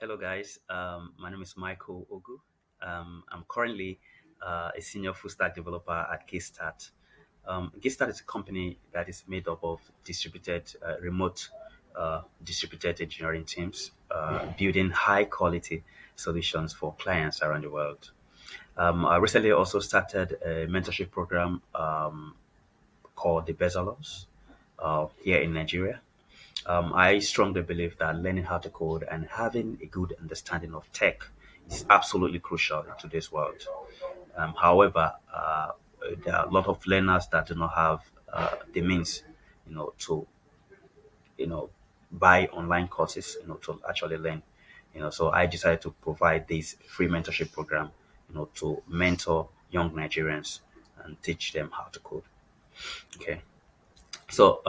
Hello, guys. My name is Michael Ogu. I'm currently a senior full stack developer at Keystart. Keystart is a company that is made up of distributed, remote, distributed engineering teams, building high quality solutions for clients around the world. I recently also started a mentorship program called the Bezalels here in Nigeria. I strongly believe that learning how to code and having a good understanding of tech is absolutely crucial in today's world. However, there are a lot of learners that do not have the means, to you know buy online courses, to actually learn. So I decided to provide this free mentorship program, to mentor young Nigerians and teach them how to code. Okay. So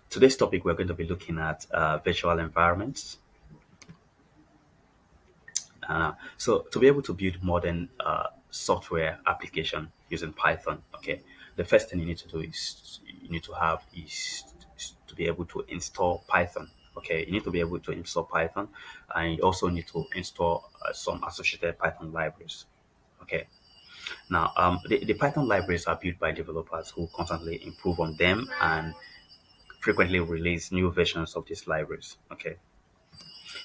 today's topic we're going to be looking at virtual environments. So to be able to build modern software application using Python, okay, the first thing you need to do is you need to have is to be able to install Python. Okay, you need to be able to install Python, and you also need to install some associated Python libraries. Okay, now the Python libraries are built by developers who constantly improve on them and frequently release new versions of these libraries. Okay,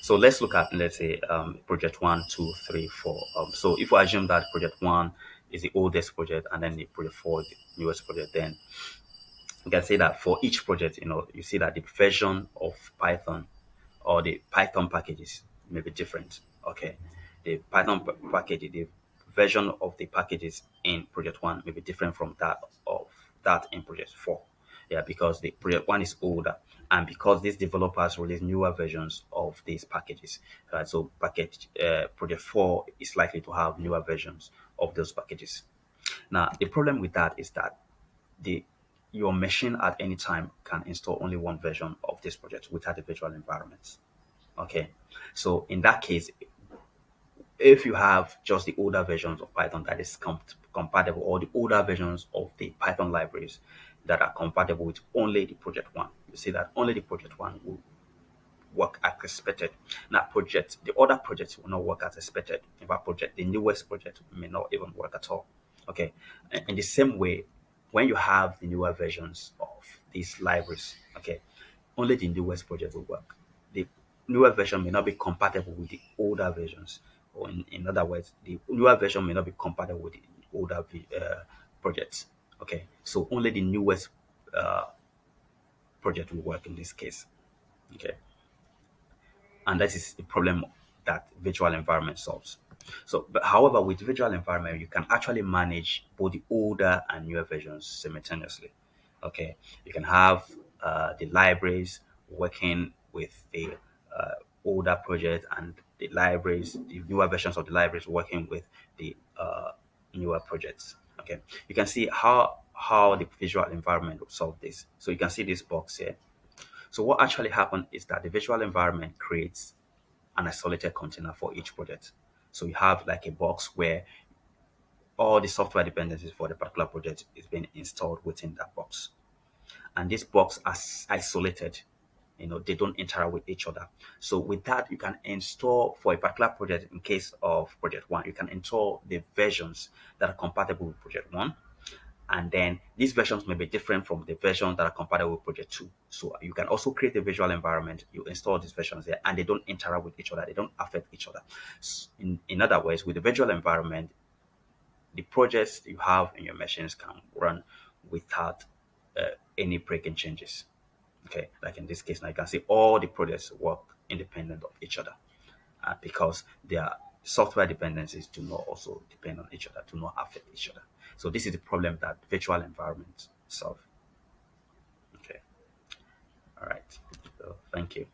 so let's look at, let's say, project one, two, three, four. So if we assume that project one is the oldest project and then the project four is the newest project, then you can say that for each project, you see that the version of Python or the Python packages may be different. Okay. The package, the version of the packages in project one may be different from that of that in project four. Yeah, because the project one is older and because these developers release newer versions of these packages. Right? So package project four is likely to have newer versions of those packages. Now, the problem with that is that the your machine at any time can install only one version of this project without a virtual environment. Okay, so in that case, if you have just the older versions of Python that is compatible, or the older versions of the Python libraries that are compatible with only the project one, you see that only the project one will work as expected. Now, the other projects will not work as expected. In fact, the newest project may not even work at all. Okay. In the same way, when you have the newer versions of these libraries, okay, only the newest project will work. The newer version may not be compatible with the older versions, or in other words, the newer version may not be compatible with the older projects. Okay, so only the newest uh, project will work in this case. Okay, and that is the problem that virtual environment solves. So, but however, with virtual environment, you can actually manage both the older and newer versions simultaneously. Okay, you can have the libraries working with the uh, older project and the newer versions of the libraries working with the newer projects. Okay, you can see how the visual environment will solve this. So you can see this box here. So what actually happened is that the virtual environment creates an isolated container for each project. So you have like a box where all the software dependencies for the particular project is being installed within that box. And this box is isolated. They don't interact with each other. So with that, you can install for a particular project. In case of project one, you can install the versions that are compatible with project one, and then these versions may be different from the versions that are compatible with project 2. So you can also create a visual environment, you install these versions there, and they don't interact with each other, they don't affect each other. In other words, with the visual environment, the projects you have in your machines can run without any breaking changes. Okay, like in this case now, you can see all the projects work independent of each other, because their software dependencies do not also depend on each other, do not affect each other. So this is the problem that virtual environments solve. Okay, all right. So thank you.